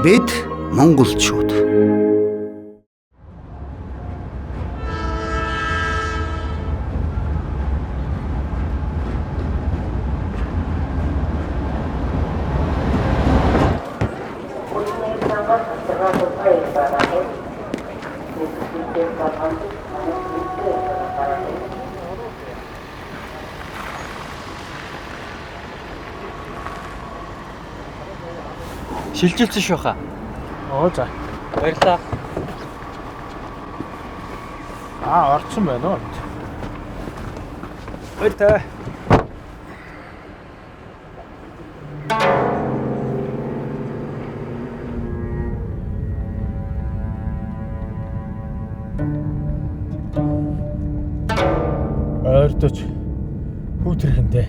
Бид монголчууд. Шилжилсэн шүү хаа. За. Баярлалаа. Орцсон байна уу? Баяртай. Ойртож хүүтрэхэндээ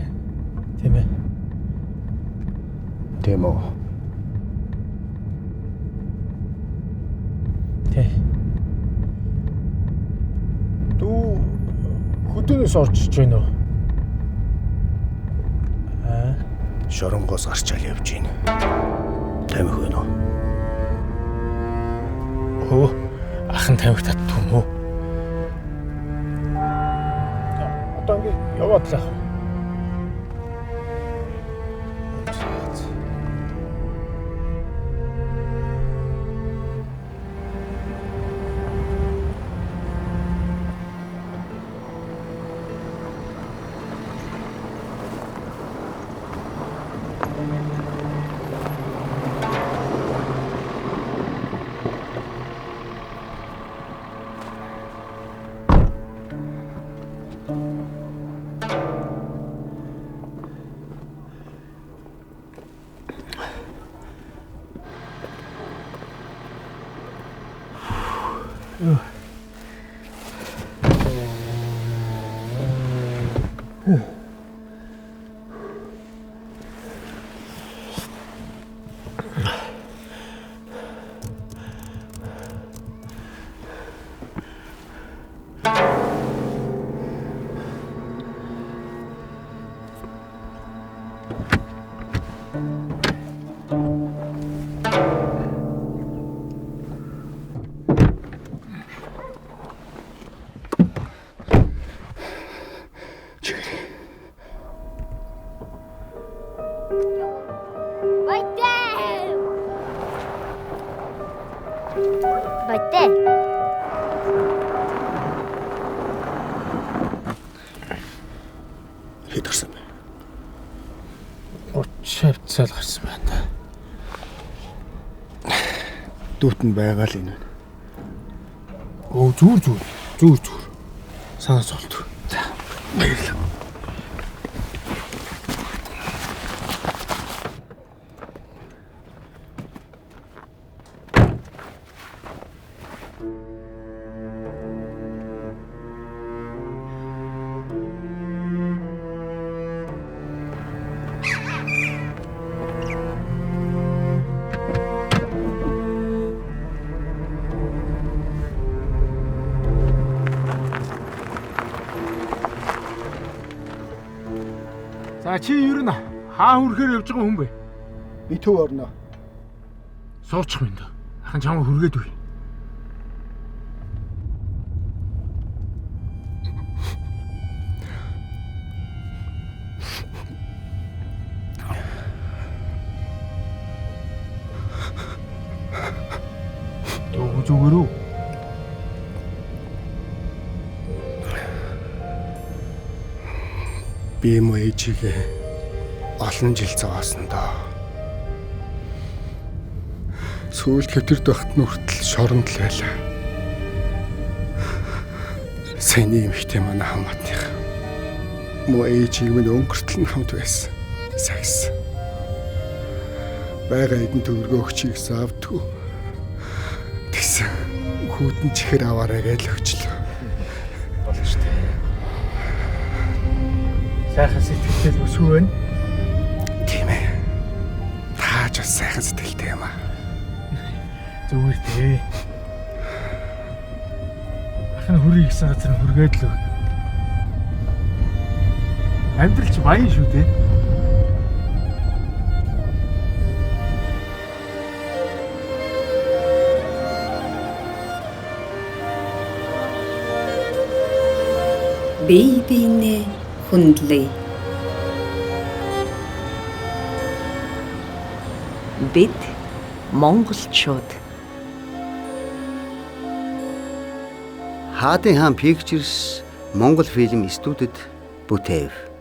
тийм ээ. Тийм үү. Дүү хөдөөнөөс орж иж байна уу? Шоронгоос гарчаал явж байна. Тамхи байна уу? Ахын тамхи татдаг юм уу? Одоо ингэ яваад л ах. Баяртай. Хэд гарсан бэ? 30 хавцал гарсан байна. Дүүт нь байгаа л энэ. Зүгээр. Санаа зовлт. За, баярлалаа. За чи юу нэ? Хаа хүрхээр явж байгаа хүн бэ? Би төв орно. Суучих юм да. Ахын чамаа хүргээд үе. Зүгээр үү? Би юм ээжигээ олон жил зовоосон доо. Сүүлд хэвтэрд байхад нь хүртэл шоронд л байлаа. Сэний эмэгтэй манай хамаатных. Муу ээжийг минь өнгөртөл нь хамт байсан. Сагс. Бага эдэн төгрөгөө өгчийг савдгүй. Тэгсэн хүүдэн чихэр аваарай гэж өгчлөө. Болно шүү дээ. Сайхан сэтгэлтэй өсвөө байна. Тийм ээ. Тааж бас сайхан сэтгэлтэй юм аа. Зүгээр дээ. Ахын хүрээ гэсэн газар хүргээд л өг. Амьдрал ч баян шүү дээ. бие биенээ хүндлэе. Бид монголчууд. Хаадын хаан Pictures Монгол фильм студид бүтээв.